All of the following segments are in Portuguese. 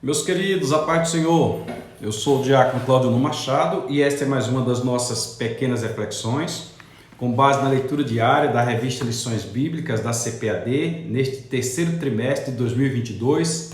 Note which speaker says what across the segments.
Speaker 1: Meus queridos, a paz do Senhor, eu sou o diácono Cláudio Machado e esta é mais uma das nossas pequenas reflexões com base na leitura diária da revista Lições Bíblicas da CPAD neste terceiro trimestre de 2022,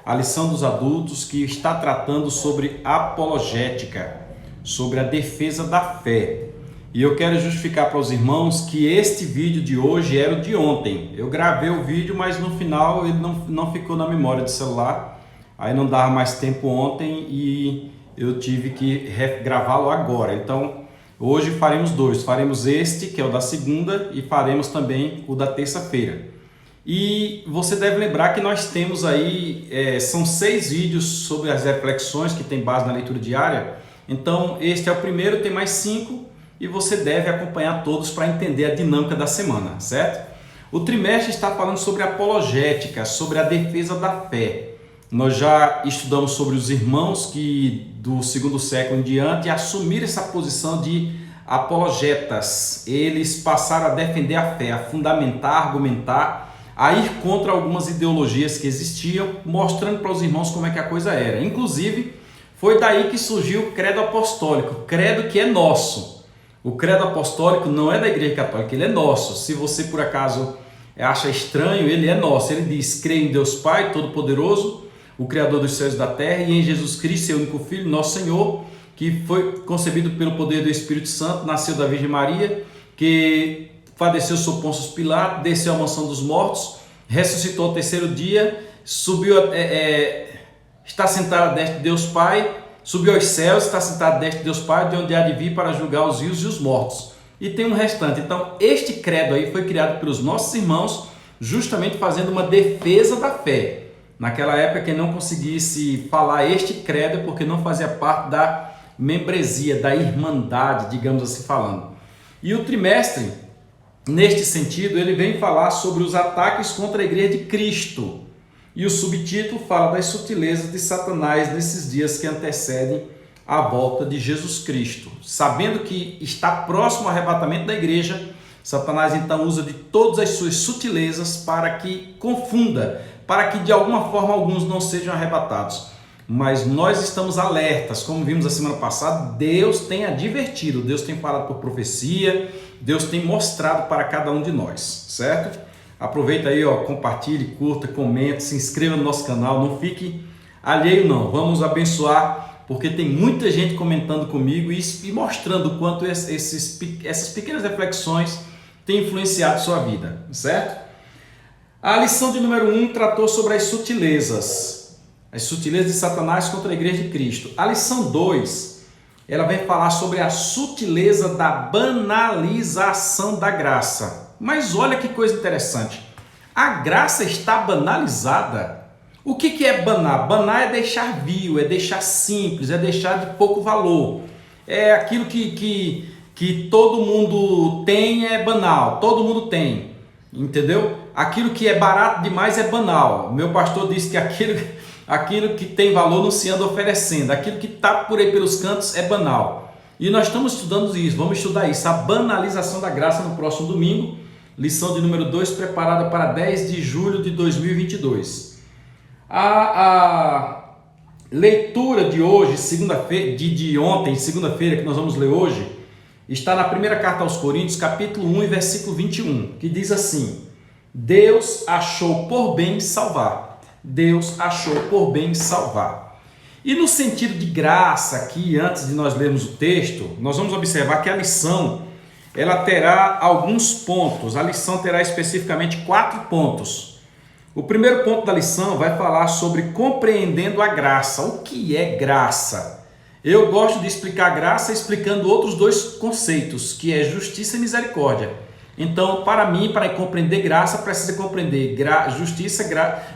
Speaker 1: a lição dos adultos que está tratando sobre apologética, sobre a defesa da fé. E eu quero justificar para os irmãos que este vídeo de hoje era o de ontem. Eu gravei o vídeo, mas no final ele não ficou na memória do celular. Aí não dava mais tempo ontem e eu tive que gravá-lo agora. Então, hoje faremos dois. Faremos este, que é o da segunda, e faremos também o da terça-feira. E você deve lembrar que nós temos aí, são 6 vídeos sobre as reflexões que tem base na leitura diária. Então, este é o primeiro, tem mais 5 e você deve acompanhar todos para entender a dinâmica da semana, certo? O trimestre está falando sobre apologética, sobre a defesa da fé. Nós já estudamos sobre os irmãos que do segundo século em diante assumiram essa posição de apologetas. Eles passaram a defender a fé, a fundamentar, argumentar, a ir contra algumas ideologias que existiam, mostrando para os irmãos como é que a coisa era. Inclusive, foi daí que surgiu o credo apostólico, credo que é nosso. O credo apostólico não é da Igreja Católica, ele é nosso. Se você por acaso acha estranho, ele é nosso. Ele diz: creio em Deus Pai Todo-Poderoso, o Criador dos céus e da terra, e em Jesus Cristo, seu único Filho, nosso Senhor, que foi concebido pelo poder do Espírito Santo, nasceu da Virgem Maria, que padeceu sob Pôncio Pilatos, desceu à mansão dos mortos, ressuscitou ao terceiro dia, subiu, está sentado à destra de Deus Pai, subiu aos céus, está sentado à destra de Deus Pai, de onde há de vir para julgar os vivos e os mortos. E tem um restante. Então, este credo aí foi criado pelos nossos irmãos, justamente fazendo uma defesa da fé. Naquela época, quem não conseguisse falar este credo é porque não fazia parte da membresia, da irmandade, digamos assim falando. E o trimestre, neste sentido, ele vem falar sobre os ataques contra a Igreja de Cristo. E o subtítulo fala das sutilezas de Satanás nesses dias que antecedem a volta de Jesus Cristo. Sabendo que está próximo ao arrebatamento da igreja, Satanás então usa de todas as suas sutilezas para que confunda, para que de alguma forma alguns não sejam arrebatados. Mas nós estamos alertas, como vimos a semana passada, Deus tem advertido, Deus tem falado por profecia, Deus tem mostrado para cada um de nós, certo? Aproveita aí, compartilhe, curta, comente, se inscreva no nosso canal, não fique alheio não, vamos abençoar, porque tem muita gente comentando comigo e mostrando o quanto essas pequenas reflexões têm influenciado sua vida, certo? A lição de número 1 tratou sobre as sutilezas de Satanás contra a Igreja de Cristo. A lição 2, ela vem falar sobre a sutileza da banalização da graça. Mas olha que coisa interessante, a graça está banalizada. O que é banar? Banar é deixar vil, é deixar simples, é deixar de pouco valor. É aquilo que todo mundo tem, é banal, todo mundo tem, entendeu? Aquilo que é barato demais é banal. Meu pastor disse que aquilo que tem valor não se anda oferecendo, aquilo que está por aí pelos cantos é banal. E nós estamos estudando isso, vamos estudar isso, a banalização da graça no próximo domingo, lição de número 2, preparada para 10 de julho de 2022. A leitura de hoje, segunda-feira, de ontem, segunda-feira, que nós vamos ler hoje, está na primeira carta aos Coríntios, capítulo 1 e versículo 21, que diz assim: Deus achou por bem salvar. Deus achou por bem salvar. E no sentido de graça, aqui, antes de nós lermos o texto, nós vamos observar que a lição, ela terá alguns pontos. A lição terá especificamente 4 pontos. O primeiro ponto da lição vai falar sobre compreendendo a graça. O que é graça? Eu gosto de explicar graça explicando outros 2 conceitos, que é justiça e misericórdia. Então, para mim, para compreender graça, precisa compreender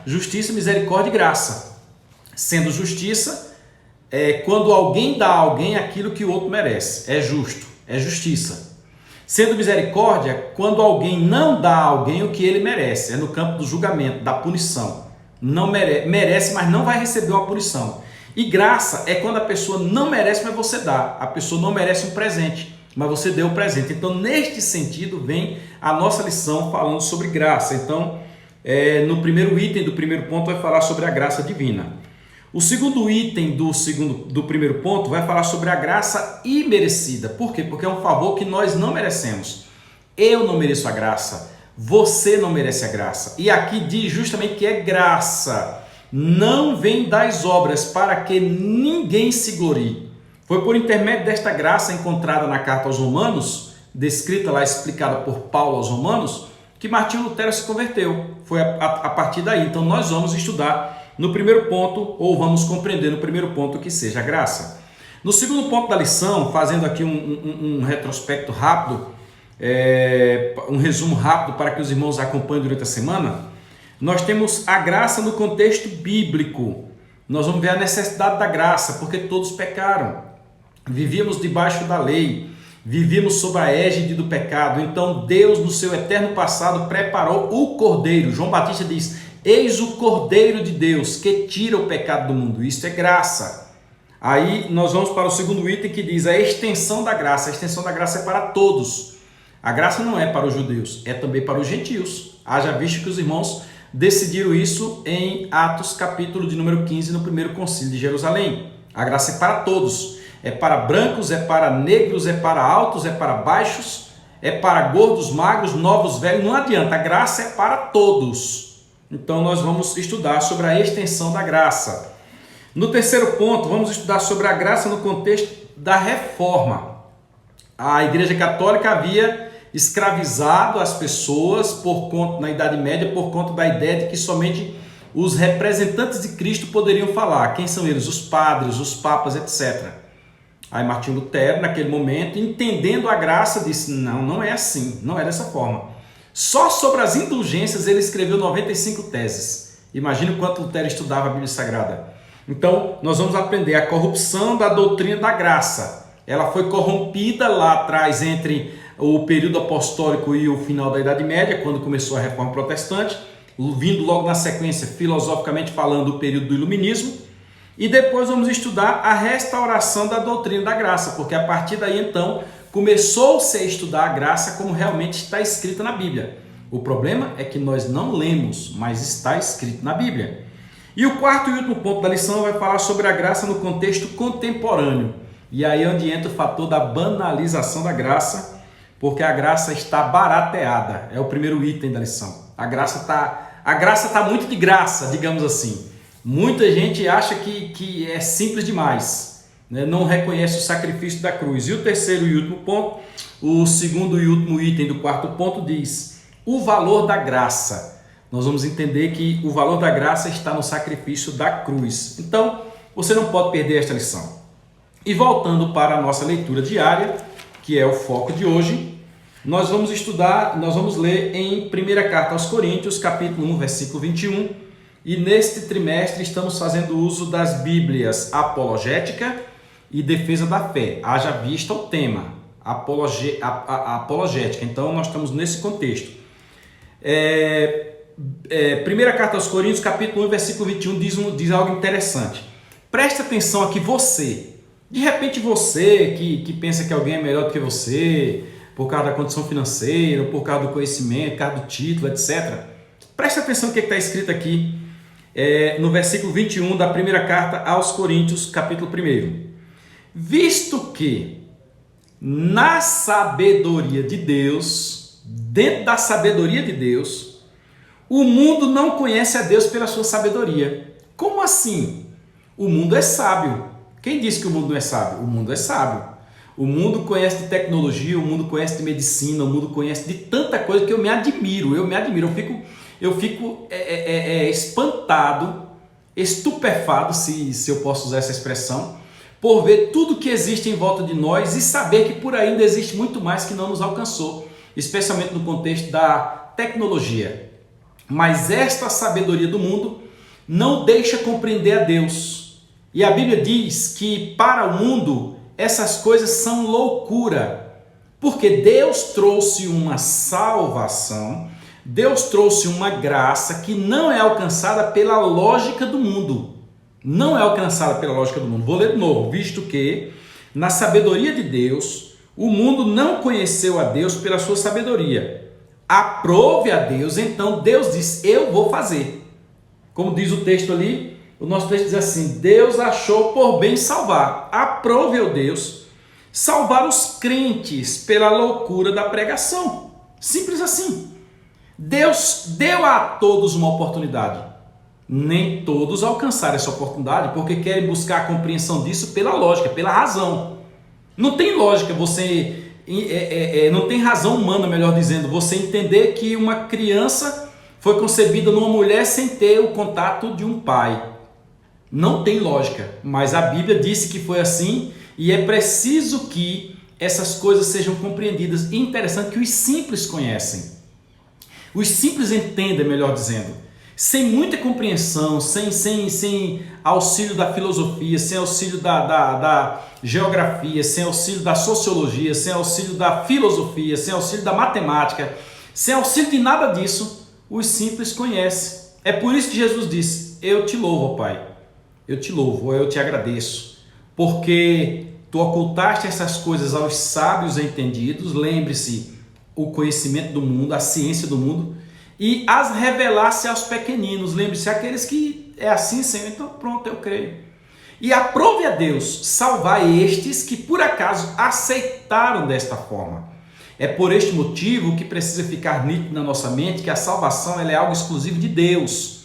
Speaker 1: justiça, misericórdia e graça. Sendo justiça, quando alguém dá a alguém aquilo que o outro merece. É justo, é justiça. Sendo misericórdia, quando alguém não dá a alguém o que ele merece. É no campo do julgamento, da punição. Não merece, mas não vai receber uma punição. E graça é quando a pessoa não merece, mas você dá. A pessoa não merece um presente, mas você deu o presente. Então, neste sentido, vem a nossa lição falando sobre graça. Então, no primeiro item do primeiro ponto vai falar sobre a graça divina. O segundo item do primeiro ponto vai falar sobre a graça imerecida. Por quê? Porque é um favor que nós não merecemos. Eu não mereço a graça, você não merece a graça. E aqui diz justamente que é graça, não vem das obras, para que ninguém se glorie. Foi por intermédio desta graça encontrada na carta aos Romanos, descrita lá, explicada por Paulo aos Romanos, que Martinho Lutero se converteu. Foi a partir daí. Então nós vamos estudar no primeiro ponto, ou vamos compreender no primeiro ponto, que seja a graça. No segundo ponto da lição, fazendo aqui um retrospecto rápido, um resumo rápido para que os irmãos acompanhem durante a semana, nós temos a graça no contexto bíblico. Nós vamos ver a necessidade da graça, porque todos pecaram. Vivíamos debaixo da lei, vivíamos sob a égide do pecado. Então Deus, no seu eterno passado, preparou o Cordeiro. João Batista diz: eis o Cordeiro de Deus que tira o pecado do mundo. Isso é graça. Aí nós vamos para o segundo item, que diz a extensão da graça. A extensão da graça é para todos. A graça não é para os judeus, é também para os gentios. Haja visto que os irmãos decidiram isso em Atos capítulo de número 15, no primeiro concílio de Jerusalém. A graça é para todos. É para brancos, é para negros, é para altos, é para baixos, é para gordos, magros, novos, velhos. Não adianta, a graça é para todos. Então nós vamos estudar sobre a extensão da graça. No terceiro ponto, vamos estudar sobre a graça no contexto da reforma. A Igreja Católica havia escravizado as pessoas na Idade Média por conta da ideia de que somente os representantes de Cristo poderiam falar. Quem são eles? Os padres, os papas, etc. Aí Martinho Lutero, naquele momento, entendendo a graça, disse: não, não é assim, não é dessa forma. Só sobre as indulgências ele escreveu 95 teses. Imagina o quanto Lutero estudava a Bíblia Sagrada. Então, nós vamos aprender a corrupção da doutrina da graça. Ela foi corrompida lá atrás entre o período apostólico e o final da Idade Média, quando começou a Reforma Protestante, vindo logo na sequência, filosoficamente falando, o período do Iluminismo. E depois vamos estudar a restauração da doutrina da graça, porque a partir daí então começou-se a estudar a graça como realmente está escrita na Bíblia. O problema é que nós não lemos, mas está escrito na Bíblia. E o quarto e último ponto da lição vai falar sobre a graça no contexto contemporâneo. E aí é onde entra o fator da banalização da graça, porque a graça está barateada. É o primeiro item da lição. A graça está muito de graça, digamos assim. Muita gente acha que é simples demais, né? Não reconhece o sacrifício da cruz. E o terceiro e último ponto, o segundo e último item do quarto ponto diz o valor da graça. Nós vamos entender que o valor da graça está no sacrifício da cruz. Então, você não pode perder esta lição. E voltando para a nossa leitura diária, que é o foco de hoje, nós vamos ler em 1ª Carta aos Coríntios, capítulo 1, versículo 21, e neste trimestre estamos fazendo uso das Bíblias Apologética e Defesa da Fé. Haja vista o tema, apologética. Então, nós estamos nesse contexto. 1ª Carta aos Coríntios, capítulo 1, versículo 21, diz algo interessante. Preste atenção aqui, de repente você que pensa que alguém é melhor do que você, por causa da condição financeira, ou por causa do conhecimento, por causa do título, etc. Preste atenção no que está escrito aqui no versículo 21 da 1ª Carta aos Coríntios, capítulo 1. Visto que na sabedoria de Deus, dentro da sabedoria de Deus, o mundo não conhece a Deus pela sua sabedoria. Como assim? O mundo é sábio. Quem disse que o mundo não é sábio? O mundo é sábio. O mundo conhece de tecnologia, o mundo conhece de medicina, o mundo conhece de tanta coisa que eu me admiro. Eu fico espantado, estupefado, se eu posso usar essa expressão, por ver tudo que existe em volta de nós e saber que por aí ainda existe muito mais que não nos alcançou, especialmente no contexto da tecnologia. Mas esta sabedoria do mundo não deixa compreender a Deus. E a Bíblia diz que para o mundo essas coisas são loucura, porque Deus trouxe uma salvação, Deus trouxe uma graça que não é alcançada pela lógica do mundo. Não é alcançada pela lógica do mundo. Vou ler de novo. Visto que, na sabedoria de Deus, o mundo não conheceu a Deus pela sua sabedoria. Aprove a Deus, então Deus diz: eu vou fazer. Como diz o texto ali, o nosso texto diz assim: Deus achou por bem salvar. Aprove, ó Deus, salvar os crentes pela loucura da pregação. Simples assim. Deus deu a todos uma oportunidade. Nem todos alcançaram essa oportunidade porque querem buscar a compreensão disso pela lógica, pela razão. Não tem lógica você... não tem razão humana, melhor dizendo, você entender que uma criança foi concebida numa mulher sem ter o contato de um pai. Não tem lógica, mas a Bíblia disse que foi assim e é preciso que essas coisas sejam compreendidas. E interessante que os simples conhecem. Os simples entendem, melhor dizendo. Sem muita compreensão, sem auxílio da filosofia, sem auxílio da geografia, sem auxílio da sociologia, sem auxílio da filosofia, sem auxílio da matemática, sem auxílio de nada disso, os simples conhecem. É por isso que Jesus disse: eu te louvo, Pai, eu te louvo, eu te agradeço, porque tu ocultaste essas coisas aos sábios entendidos, lembre-se, o conhecimento do mundo, a ciência do mundo, e as revelasse aos pequeninos. Lembre-se, aqueles que é assim, Senhor, então pronto, eu creio. E aprove a Deus salvar estes que por acaso aceitaram desta forma. É por este motivo que precisa ficar nítido na nossa mente que a salvação ela é algo exclusivo de Deus.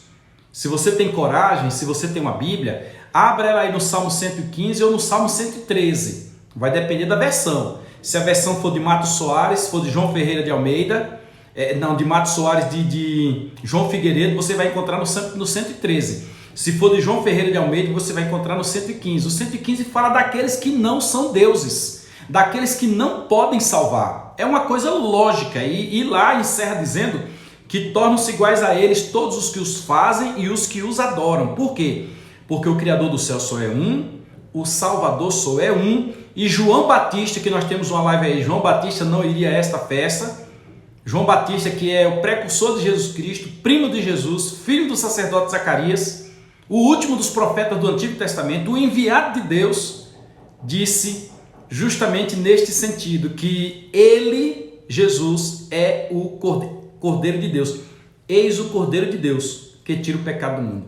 Speaker 1: Se você tem coragem, se você tem uma Bíblia, abra ela aí no Salmo 115 ou no Salmo 113. Vai depender da versão. Se a versão for de Matos Soares, se for de João Ferreira de Almeida, de Matos Soares, de João Figueiredo, você vai encontrar no 113. Se for de João Ferreira de Almeida, você vai encontrar no 115. O 115 fala daqueles que não são deuses, daqueles que não podem salvar. É uma coisa lógica. E lá encerra dizendo que tornam-se iguais a eles todos os que os fazem e os que os adoram. Por quê? Porque o Criador do céu só é um, o Salvador só é um, e João Batista, que nós temos uma live aí, João Batista não iria a esta festa. João Batista, que é o precursor de Jesus Cristo, primo de Jesus, filho do sacerdote Zacarias, o último dos profetas do Antigo Testamento, o enviado de Deus, disse justamente neste sentido, que ele, Jesus, é o Cordeiro de Deus. Eis o Cordeiro de Deus que tira o pecado do mundo.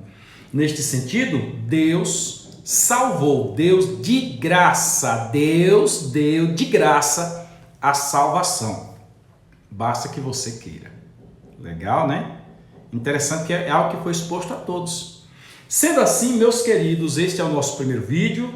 Speaker 1: Neste sentido, Deus salvou, Deus de graça, Deus deu de graça a salvação. Basta que você queira. Legal, né? Interessante que é algo que foi exposto a todos. Sendo assim, meus queridos, este é o nosso primeiro vídeo.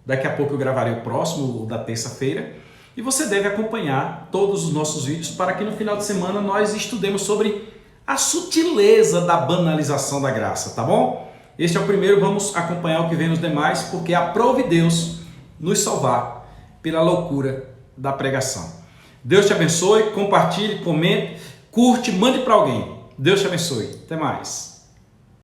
Speaker 1: Daqui a pouco eu gravarei o próximo, o da terça-feira. E você deve acompanhar todos os nossos vídeos para que no final de semana nós estudemos sobre a sutileza da banalização da graça, tá bom? Este é o primeiro, vamos acompanhar o que vem nos demais, porque aprove Deus nos salvar pela loucura da pregação. Deus te abençoe, compartilhe, comente, curte, mande para alguém. Deus te abençoe. Até mais.